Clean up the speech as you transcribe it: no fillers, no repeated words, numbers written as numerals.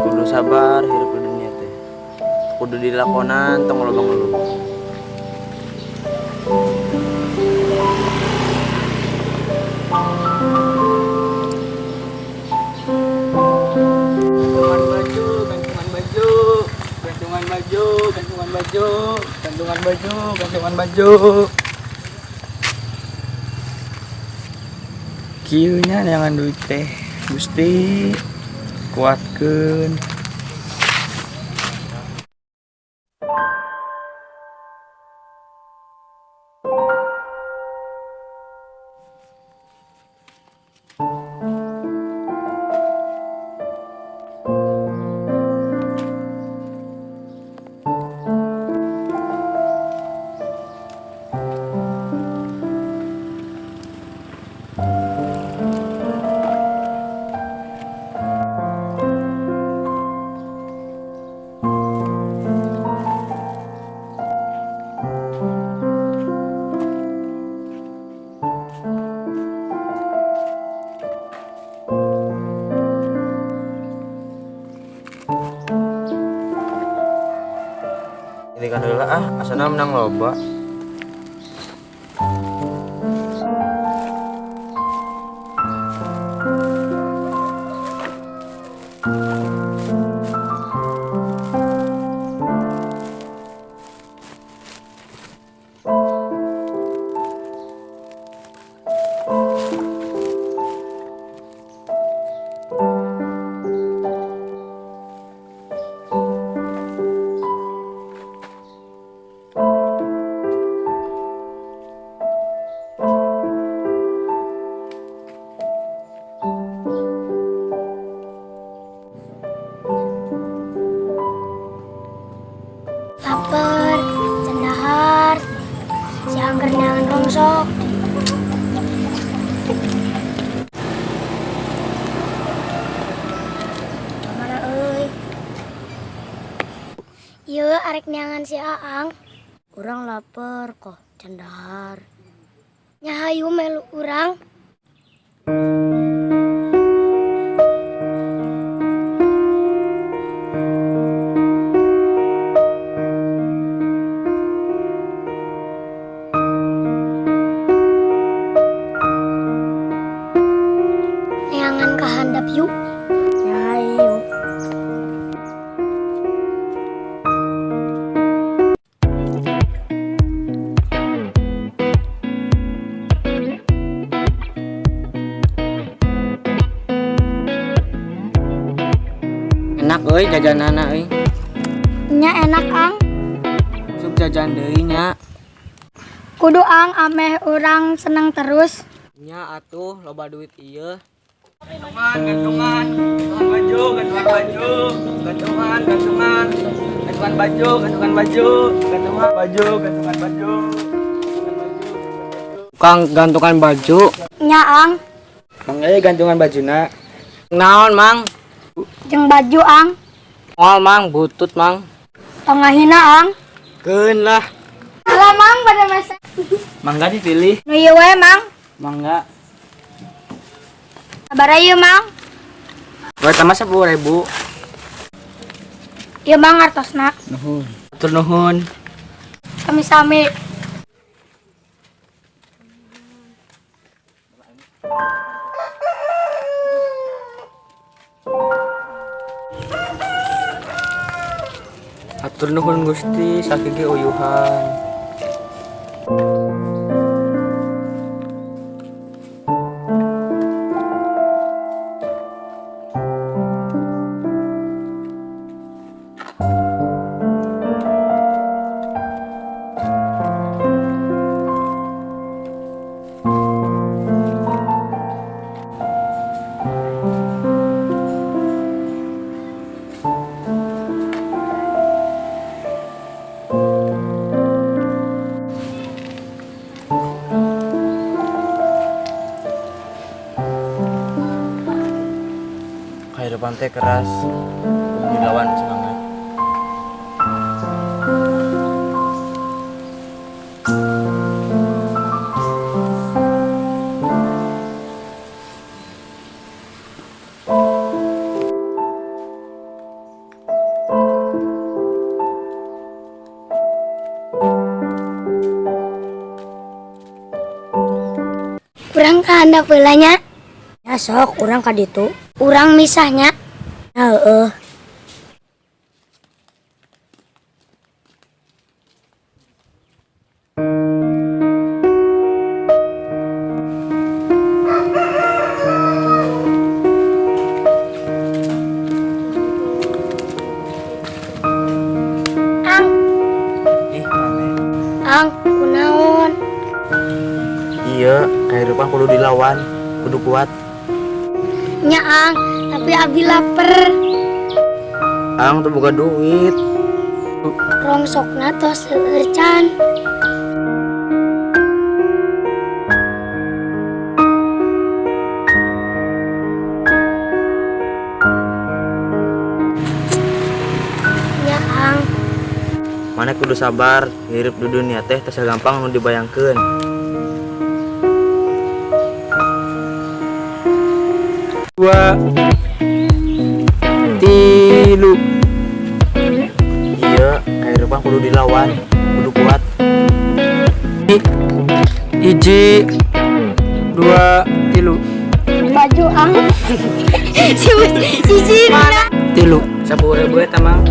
Kudu sabar hirup di dunia teh. Kudu dilakonan tong loba ngeluh. Gantungan baju, gantungan baju, gantungan baju, gantungan baju, gantungan baju, gantungan baju. Kieunya neangan duit teh, Gusti kuatkeun. Ini kan heula asana menang loba. Lapar, cendahar, si angker neangan rongsok. Mana euy? Ieu arek neangan si Aang. Urang lapar kok cendahar. Nyahayu melu urang. Neangan kahandap yuk. Nyahayu. Enak euy jajanana euy. Nya enak Ang. Suk jajan deui nya. Kudu Ang ameh urang seneng terus. Nya atuh loba duit ieu. Gantungan, gantungan baju, gantungan baju, gantungan, gantungan, gantungan baju, gantungan baju, gantungan baju, gantungan baju. Kang gantungan baju. Nya Ang, Mang gantungan bajuna. Naon, Mang? jeung baju Ang. Moal, Mang, butut, Mang. Tengahina Ang. Keun lah. Alah Mang pada masa. Mangga dipilih. Nu ieu we Mang. Mangga. Sabar aja, Mang. Buat tambah 10.000. Iya, Mang, artosna. Nuhun. Atur nuhun. Sami-sami. Atur nuhun Gusti sakige uyuhan. Kehidupan teh keras, dilawan semangat. Urang ka handap heulanya. Ya sok, urang ka ditu. Urang misahnya. Heeh. Ang, Ih, aneh. ang, kunaon? Iya, kehidupan kudu dilawan, kudu kuat. Nya ang, tapi abi lapar. Ang tuh buka duit. Rongsokna tos seueur can. Nya ang, Mana kudu sabar, hirup di dunia teh teu gampang nu dibayangkeun. Dua, tilu. Iya, kehidupan kudu dilawan, kudu kuat. Hiji, dua, tilu. baju ang. Si izin. Tilu. 10.000 eta, Mang.